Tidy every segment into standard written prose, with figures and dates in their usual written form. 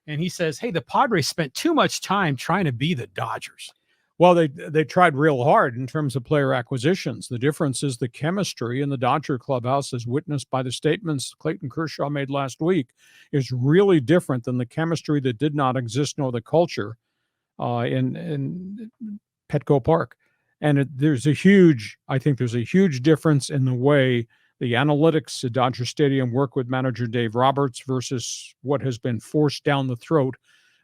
And he says, hey, the Padres spent too much time trying to be the Dodgers. Well, they tried real hard in terms of player acquisitions. The difference is the chemistry in the Dodger clubhouse, as witnessed by the statements Clayton Kershaw made last week, is really different than the chemistry that did not exist nor the culture in Petco Park. And I think there's a huge difference in the way the analytics at Dodger Stadium work with manager Dave Roberts versus what has been forced down the throat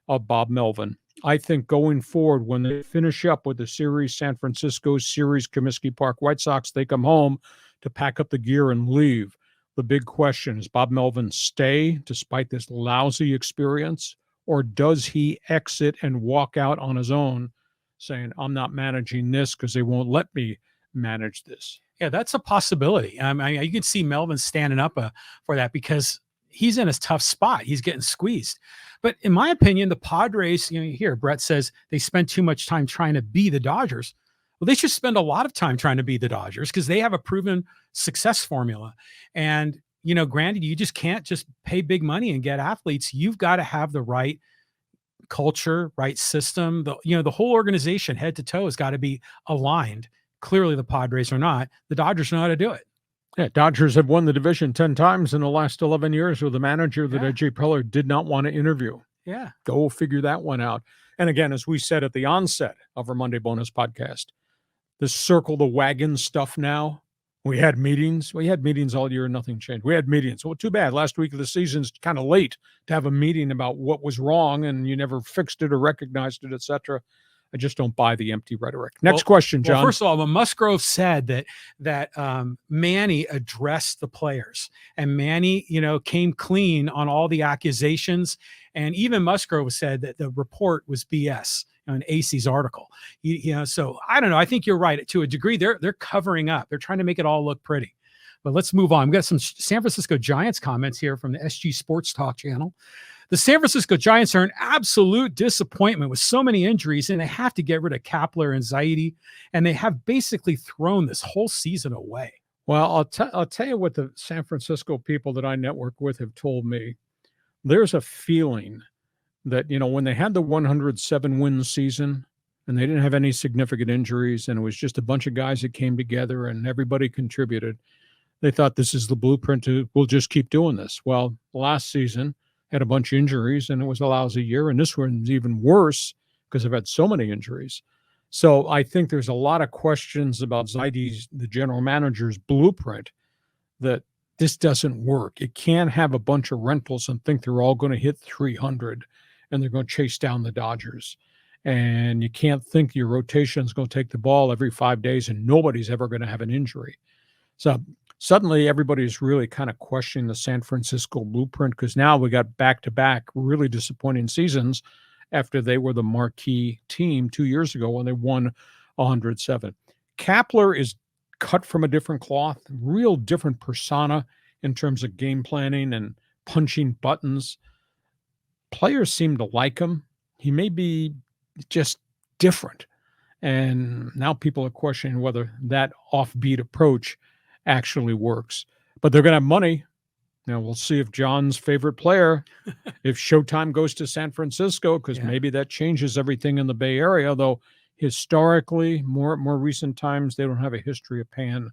of Bob Melvin. I think going forward, when they finish up with the series, San Francisco series, Comiskey Park White Sox, they come home to pack up the gear and leave. The big question is, Bob Melvin stay despite this lousy experience, or does he exit and walk out on his own saying, I'm not managing this because they won't let me manage this? Yeah, that's a possibility. You can see Melvin standing up for that because he's in a tough spot. He's getting squeezed. But in my opinion, the Padres, here Brett says they spend too much time trying to be the Dodgers. Well, they should spend a lot of time trying to be the Dodgers because they have a proven success formula. And, granted, you just can't just pay big money and get athletes. You've got to have the right culture, right system. The whole organization head to toe has got to be aligned. Clearly the Padres are not. The Dodgers know how to do it. Yeah, Dodgers have won the division 10 times in the last 11 years with a manager that AJ Preller did not want to interview. Yeah. Go figure that one out. And again, as we said at the onset of our Monday Bonus podcast, this circle the wagon stuff now. We had meetings. We had meetings all year and nothing changed. We had meetings. Well, too bad. Last week of the season's kind of late to have a meeting about what was wrong and you never fixed it or recognized it, etc. I just don't buy the empty rhetoric. Next question, John. Well, first of all, when Musgrove said that Manny addressed the players and Manny, came clean on all the accusations, and even Musgrove said that the report was BS in AC's article. So I don't know. I think you're right. To a degree, they're covering up. They're trying to make it all look pretty. But let's move on. We've got some San Francisco Giants comments here from the SG Sports Talk channel. The San Francisco Giants are an absolute disappointment with so many injuries, and they have to get rid of Kapler and Zaidi, and they have basically thrown this whole season away. Well, I'll tell you what the San Francisco people that I network with have told me. There's a feeling that, when they had the 107-win season and they didn't have any significant injuries and it was just a bunch of guys that came together and everybody contributed, they thought this is the blueprint we'll just keep doing this. Well, last season had a bunch of injuries and it was a lousy year, and this one's even worse because they've had so many injuries. So I think there's a lot of questions about Zaidi's, the general manager's blueprint, that this doesn't work. It can't have a bunch of rentals and think they're all going to hit 300 and they're going to chase down the Dodgers. And you can't think your rotation is going to take the ball every 5 days and nobody's ever going to have an injury. So suddenly everybody's really kind of questioning the San Francisco blueprint, because now we got back-to-back really disappointing seasons after they were the marquee team 2 years ago when they won 107. Kapler is cut from a different cloth, real different persona in terms of game planning and punching buttons. Players seem to like him. He may be just different. And now people are questioning whether that offbeat approach actually works. But they're going to have money. Now, we'll see if John's favorite player, if Showtime goes to San Francisco, because maybe that changes everything in the Bay Area, though historically, more recent times, they don't have a history of paying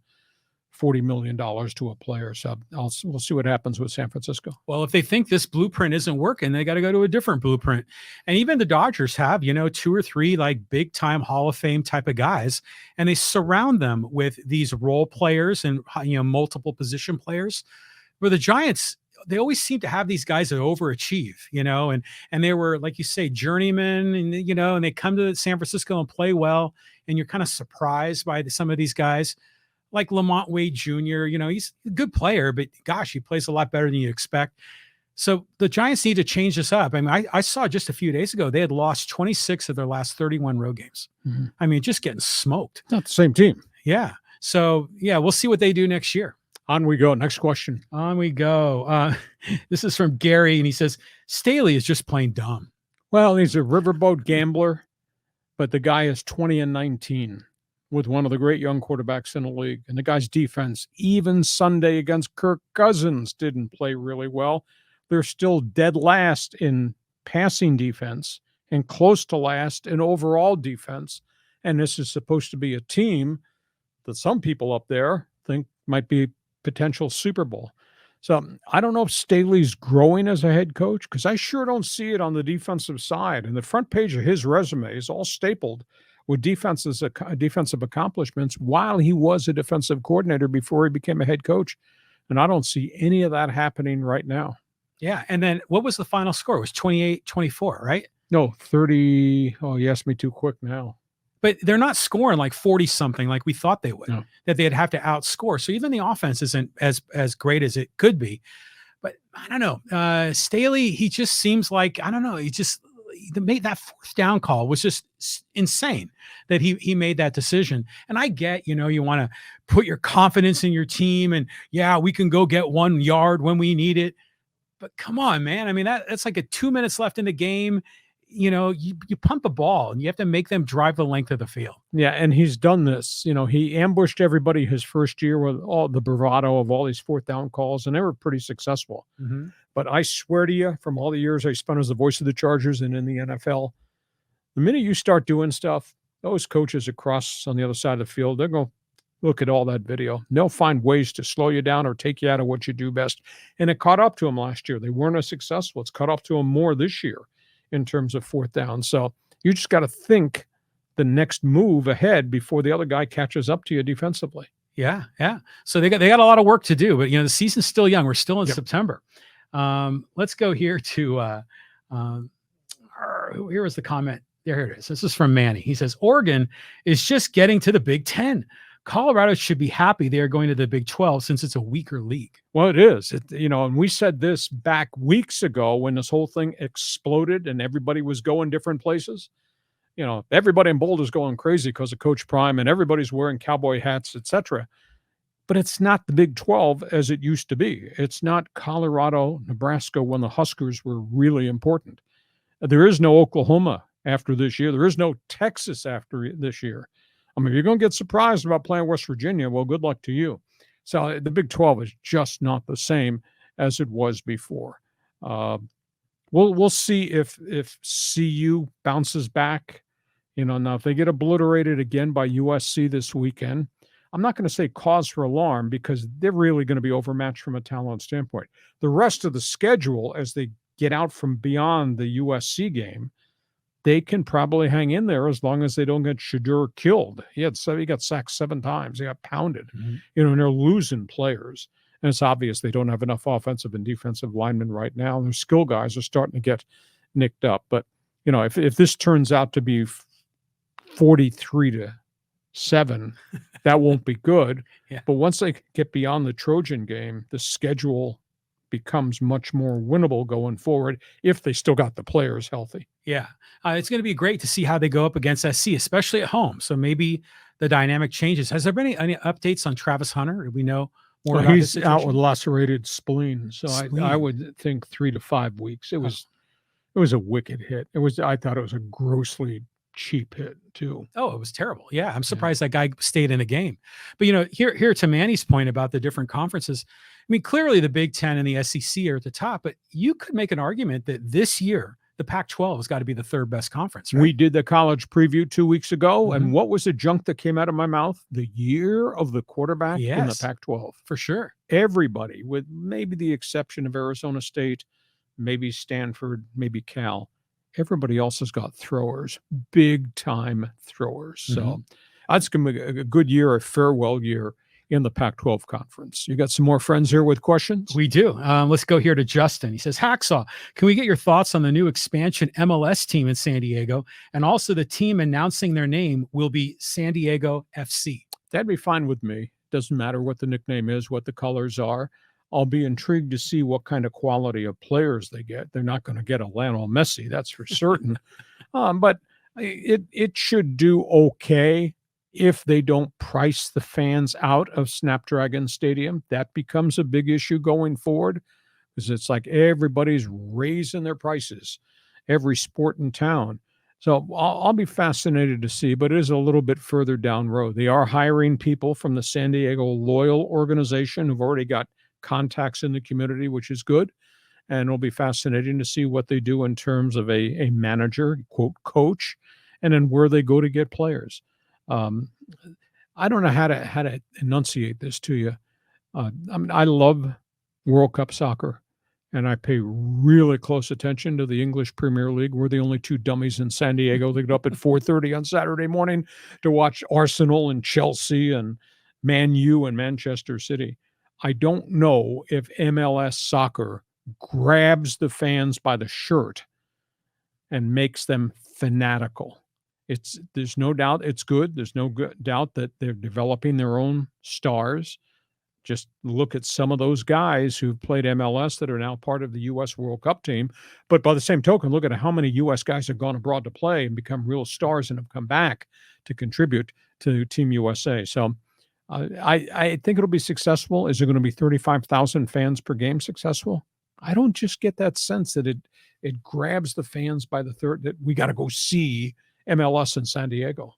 $40 million to a player. So we'll see what happens with San Francisco. Well, if they think this blueprint isn't working, they got to go to a different blueprint. And even the Dodgers have, 2 or 3 like big time Hall of Fame type of guys, and they surround them with these role players and, multiple position players. Where the Giants, they always seem to have these guys that overachieve, and they were, like you say, journeymen, and, and they come to San Francisco and play well. And you're kind of surprised by some of these guys like Lamont Wade Jr. He's a good player, but gosh, he plays a lot better than you expect. So the Giants need to change this up. I mean, I saw just a few days ago, they had lost 26 of their last 31 road games. Mm-hmm. I mean, just getting smoked. Not the same team. Yeah. So we'll see what they do next year. On we go. Next question. On we go. This is from Gary, and he says, Staley is just plain dumb. Well, he's a riverboat gambler, but the guy is 20-19 with one of the great young quarterbacks in the league. And the guy's defense, even Sunday against Kirk Cousins, didn't play really well. They're still dead last in passing defense and close to last in overall defense. And this is supposed to be a team that some people up there think might be potential Super Bowl. So I don't know if Staley's growing as a head coach, because I sure don't see it on the defensive side. And the front page of his resume is all stapled with defensive accomplishments while he was a defensive coordinator before he became a head coach. And I don't see any of that happening right now. Yeah. And then what was the final score? It was 28-24, right? No, 30. Oh, you asked me too quick now. But they're not scoring like 40 something like we thought they would, No. that they'd have to outscore. So even the offense isn't as great as it could be. But I don't know. Staley, he just seems like, I don't know. He made that fourth down call was just insane that he made that decision. And I get, you want to put your confidence in your team and we can go get 1 yard when we need it. But come on, man. I mean, that's like a 2 minutes left in the game. You punt the ball and you have to make them drive the length of the field. Yeah, and he's done this. He ambushed everybody his first year with all the bravado of all these fourth down calls, and they were pretty successful. Mm-hmm. But I swear to you, from all the years I spent as the voice of the Chargers and in the NFL, the minute you start doing stuff, those coaches across on the other side of the field, they're going to look at all that video. They'll find ways to slow you down or take you out of what you do best. And it caught up to them last year. They weren't as successful. It's caught up to them more this year in terms of fourth down. So you just got to think the next move ahead before the other guy catches up to you defensively. Yeah. So they got a lot of work to do, but the season's still young. We're still in September. Let's go here to here was the comment. There it is. This is from Manny. He says, Oregon is just getting to the Big Ten. Colorado should be happy they are going to the Big 12 since it's a weaker league. Well, it is. And we said this back weeks ago when this whole thing exploded and everybody was going different places. Everybody in Boulder's going crazy because of Coach Prime and everybody's wearing cowboy hats, etc. But it's not the Big 12 as it used to be. It's not Colorado, Nebraska when the Huskers were really important. There is no Oklahoma after this year. There is no Texas after this year. I mean, if you're going to get surprised about playing West Virginia, well, good luck to you. So the Big 12 is just not the same as it was before. We'll see if CU bounces back. Now if they get obliterated again by USC this weekend, I'm not going to say cause for alarm because they're really going to be overmatched from a talent standpoint. The rest of the schedule, as they get out from beyond the USC game, they can probably hang in there as long as they don't get Shadur killed. He got sacked 7 times. He got pounded. Mm-hmm. And they're losing players. And it's obvious they don't have enough offensive and defensive linemen right now. Their skill guys are starting to get nicked up. But, if this turns out to be 43-7, that won't be good. Yeah. But once they get beyond the Trojan game, the schedule becomes much more winnable going forward if they still got the players healthy. Yeah. It's going to be great to see how they go up against SC, especially at home. So maybe the dynamic changes. Has there been any updates on Travis Hunter? Do we know more about his situation? He's out with lacerated spleen. So I would think 3 to 5 weeks. It was a wicked hit. I thought it was a grossly cheap hit too. Oh, it was terrible. Yeah. I'm surprised that guy stayed in a game. But here to Manny's point about the different conferences, I mean, clearly the Big Ten and the SEC are at the top, but you could make an argument that this year the Pac-12 has got to be the third best conference. Right? We did the college preview 2 weeks ago, and what was the junk that came out of my mouth? The year of the quarterback in the Pac-12. For sure. Everybody, with maybe the exception of Arizona State, maybe Stanford, maybe Cal, everybody else has got throwers, big-time throwers. So that's going to be a good year, a farewell year in the Pac-12 conference. You got some more friends here with questions? We do. Let's go here to Justin. He says, Hacksaw, can we get your thoughts on the new expansion MLS team in San Diego? And also the team announcing their name will be San Diego FC. That'd be fine with me. Doesn't matter what the nickname is, what the colors are. I'll be intrigued to see what kind of quality of players they get. They're not going to get a Lionel Messi, that's for certain. But it should do okay. If they don't price the fans out of Snapdragon Stadium, that becomes a big issue going forward because it's like everybody's raising their prices, every sport in town. So I'll be fascinated to see, but it is a little bit further down road. They are hiring people from the San Diego Loyal organization who've already got contacts in the community, which is good. and it'll be fascinating to see what they do in terms of a manager, quote, coach, and then where they go to get players. Um, I don't know how to enunciate this to you. I mean, I love World Cup soccer, and I pay really close attention to the English Premier League. We're the only two dummies in San Diego that get up at 4:30 on Saturday morning to watch Arsenal and Chelsea and Man U and Manchester City. I don't know if MLS soccer grabs the fans by the shirt and makes them fanatical. There's no doubt it's good. There's no doubt that they're developing their own stars. Just look at some of those guys who've played MLS that are now part of the U.S. World Cup team. But by the same token, look at how many U.S. guys have gone abroad to play and become real stars and have come back to contribute to Team USA. So I think it'll be successful. Is it going to be 35,000 fans per game successful? I don't just get that sense that it grabs the fans by the throat that we got to go see MLS in San Diego.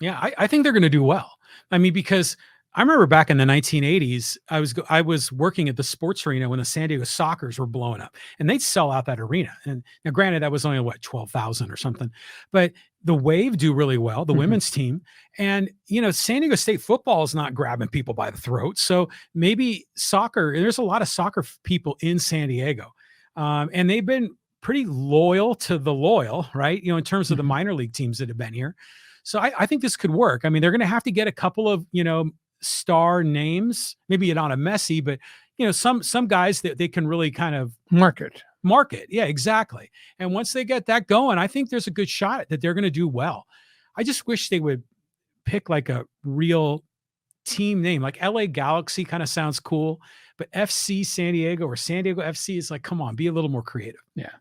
Yeah, I think they're going to do well. I mean, because I remember back in the 1980s, I was working at the sports arena when the San Diego Sockers were blowing up, and they'd sell out that arena. And now, granted, that was only 12,000 or something, but the Wave do really well, the women's team, and San Diego State football is not grabbing people by the throat. So maybe soccer. There's a lot of soccer people in San Diego, and they've been pretty loyal to the loyal, right? In terms of the minor league teams that have been here. So I think this could work. I mean, they're going to have to get a couple of star names, maybe not a Messi, but some guys that they can really kind of market. Yeah, exactly. And once they get that going, I think there's a good shot that they're going to do well. I just wish they would pick like a real team name, like LA Galaxy kind of sounds cool, but FC San Diego or San Diego FC is like, come on, be a little more creative. Yeah.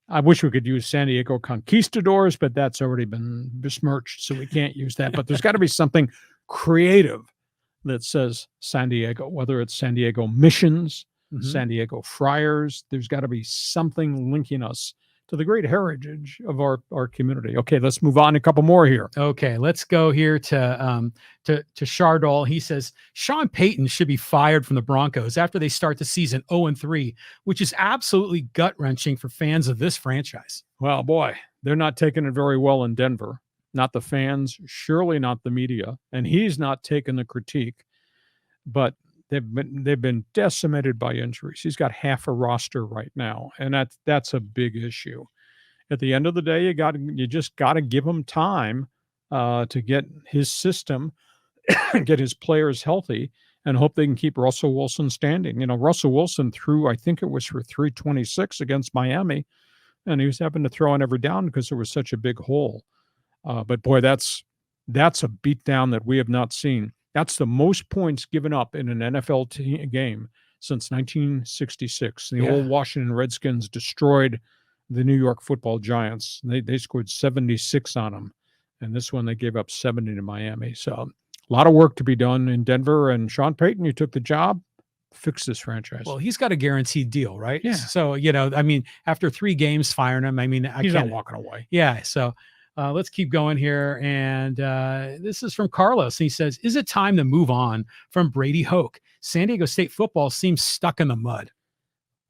I wish we could use San Diego Conquistadors, but that's already been besmirched, so we can't use that. But there's got to be something creative that says San Diego, whether it's San Diego Missions, San Diego Friars. There's got to be something linking us to the great heritage of our community. Okay, let's move on. A couple more here. Okay, let's go here to Shardol. He says Sean Payton should be fired from the Broncos after they start the season 0-3, which is absolutely gut-wrenching for fans of this franchise. Well, boy, they're not taking it very well in Denver. Not the fans, surely not the media, and he's not taking the critique. But they've been decimated by injuries. He's got half a roster right now, and that's a big issue. At the end of the day, you just got to give him time to get his system, get his players healthy, and hope they can keep Russell Wilson standing. Russell Wilson threw, I think it was for 326 against Miami, and he was having to throw on every down because there was such a big hole. But boy, that's a beatdown that we have not seen. That's the most points given up in an NFL game since 1966. The old Washington Redskins destroyed the New York Football Giants. They scored 76 on them, and this one they gave up 70 to Miami. So a lot of work to be done in Denver. And Sean Payton, you took the job, fix this franchise. Well, he's got a guaranteed deal, right? Yeah. So I mean, after 3 games firing him, I mean, he's not walking away. Yeah. So. Let's keep going here. And this is from Carlos. He says, is it time to move on from Brady Hoke? San Diego State football seems stuck in the mud.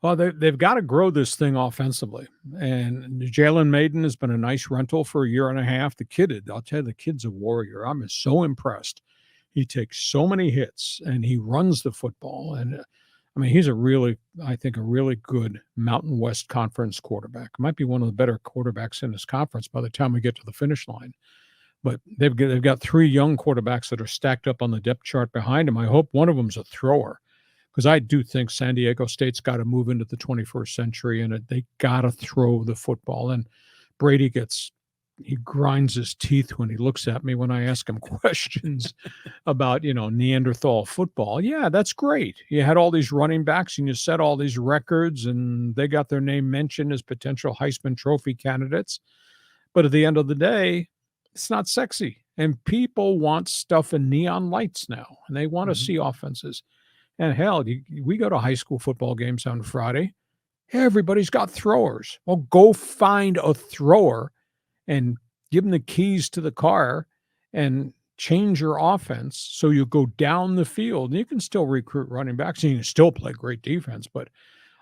Well, they've got to grow this thing offensively. And Jalen Maiden has been a nice rental for a year and a half. I'll tell you, the kid's a warrior. I'm so impressed. He takes so many hits, and he runs the football. And I mean, he's I think a really good Mountain West Conference quarterback. Might be one of the better quarterbacks in this conference by the time we get to the finish line. But they've got 3 young quarterbacks that are stacked up on the depth chart behind him. I hope one of them's a thrower, because I do think San Diego State's got to move into the 21st century, and they got to throw the football. And Brady he grinds his teeth when he looks at me when I ask him questions about, Neanderthal football. Yeah, that's great. You had all these running backs and you set all these records, and they got their name mentioned as potential Heisman Trophy candidates. But at the end of the day, it's not sexy. And people want stuff in neon lights now, and they want to see offenses. And hell, we go to high school football games on Friday. Everybody's got throwers. Well, go find a thrower and give them the keys to the car and change your offense so you go down the field. And you can still recruit running backs and you can still play great defense. But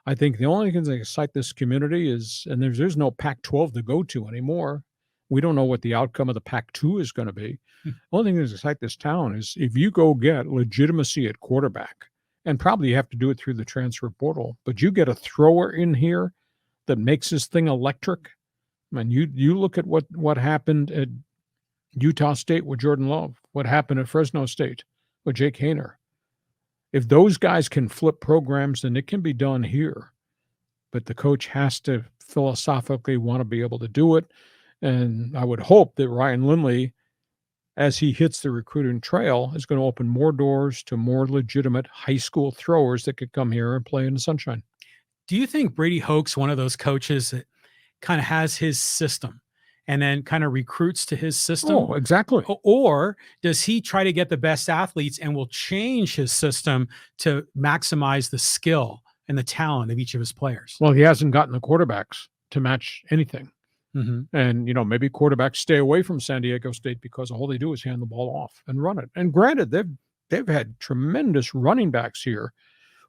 I think the only thing that excite this community is, and there's no Pac-12 to go to anymore. We don't know what the outcome of the Pac-2 is going to be. The only thing that excites this town is if you go get legitimacy at quarterback, and probably you have to do it through the transfer portal, but you get a thrower in here that makes this thing electric. I mean, you look at what happened at Utah State with Jordan Love, what happened at Fresno State with Jake Haener. If those guys can flip programs, then it can be done here. But the coach has to philosophically want to be able to do it. And I would hope that Ryan Lindley, as he hits the recruiting trail, is going to open more doors to more legitimate high school throwers that could come here and play in the sunshine. Do you think Brady Hoke's one of those coaches that kind of has his system and then kind of recruits to his system? Oh, exactly. Or does he try to get the best athletes and will change his system to maximize the skill and the talent of each of his players? Well, he hasn't gotten the quarterbacks to match anything. Mm-hmm. And, maybe quarterbacks stay away from San Diego State because all they do is hand the ball off and run it. And granted, they've had tremendous running backs here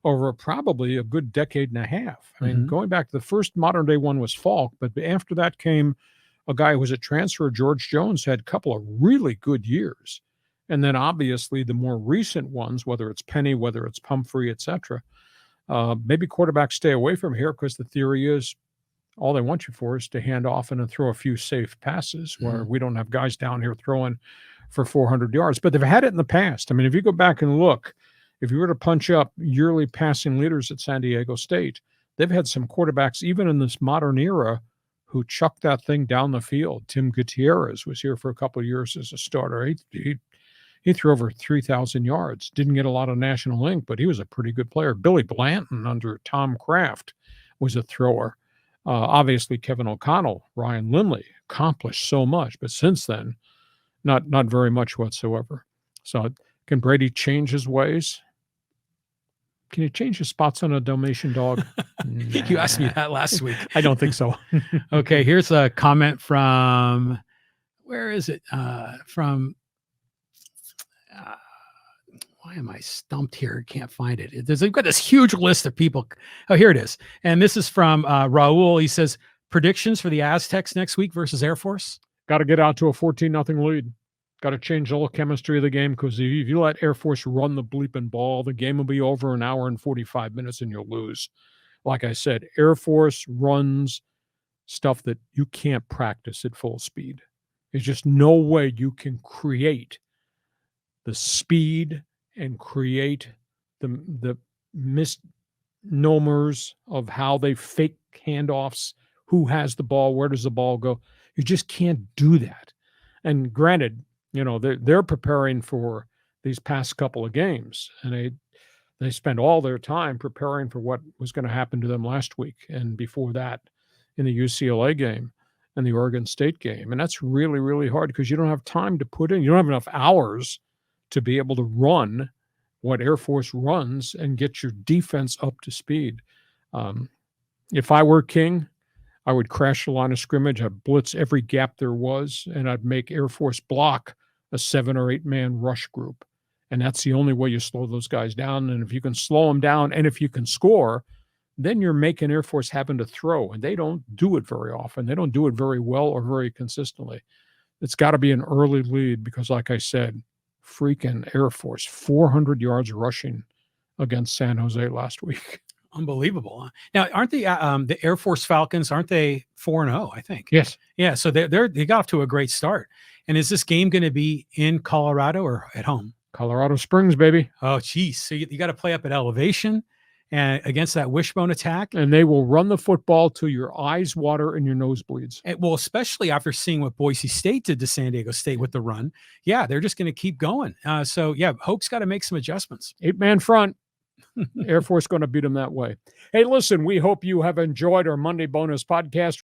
over probably a good decade and a half. I mean, going back to the first modern day one was Falk, but after that came a guy who was a transfer, George Jones, had a couple of really good years. And then obviously the more recent ones, whether it's Penny, whether it's Pumphrey, etc., maybe quarterbacks stay away from here because the theory is all they want you for is to hand off and throw a few safe passes where we don't have guys down here throwing for 400 yards. But they've had it in the past. I mean, if you go back and look, if you were to punch up yearly passing leaders at San Diego State, they've had some quarterbacks, even in this modern era, who chucked that thing down the field. Tim Gutierrez was here for a couple of years as a starter. He threw over 3,000 yards. Didn't get a lot of national ink, but he was a pretty good player. Billy Blanton under Tom Kraft was a thrower. Obviously, Kevin O'Connell, Ryan Lindley accomplished so much, but since then, not very much whatsoever. So can Brady change his ways? Can you change your spots on a Dalmatian dog? Nah. You asked me that last week. I don't think so. Okay, here's a comment from, where is it? Why am I stumped here? Can't find it. They've got this huge list of people. Oh, here it is. And this is from Raul. He says, predictions for the Aztecs next week versus Air Force? Got to get out to a 14-0 lead. Got to change the whole chemistry of the game because if you let Air Force run the bleeping ball, the game will be over an hour and 45 minutes and you'll lose. Like I said, Air Force runs stuff that you can't practice at full speed. There's just no way you can create the speed and create the misnomers of how they fake handoffs, who has the ball, where does the ball go. You just can't do that. And granted, they're preparing for these past couple of games, and they spent all their time preparing for what was going to happen to them last week and before that in the UCLA game and the Oregon State game. And that's really, really hard because you don't have time to put in. You don't have enough hours to be able to run what Air Force runs and get your defense up to speed. If I were King, I would crash the line of scrimmage. I'd blitz every gap there was, and I'd make Air Force block a 7 or 8 man rush group. And that's the only way you slow those guys down. And if you can slow them down and if you can score, then you're making Air Force happen to throw. And they don't do it very often. They don't do it very well or very consistently. It's got to be an early lead because, like I said, freaking Air Force, 400 yards rushing against San Jose last week. Unbelievable. Now, aren't the Air Force Falcons, aren't they 4-0, I think? Yes. Yeah, so they got off to a great start. And is this game going to be in Colorado or at home? Colorado Springs, baby. Oh, geez. So you got to play up at elevation and against that wishbone attack. And they will run the football till your eyes water and your nose bleeds. Well, especially after seeing what Boise State did to San Diego State with the run. Yeah, they're just going to keep going. So, yeah, Hoke's got to make some adjustments. 8-man front. Air Force going to beat them that way. Hey, listen, we hope you have enjoyed our Monday bonus podcast.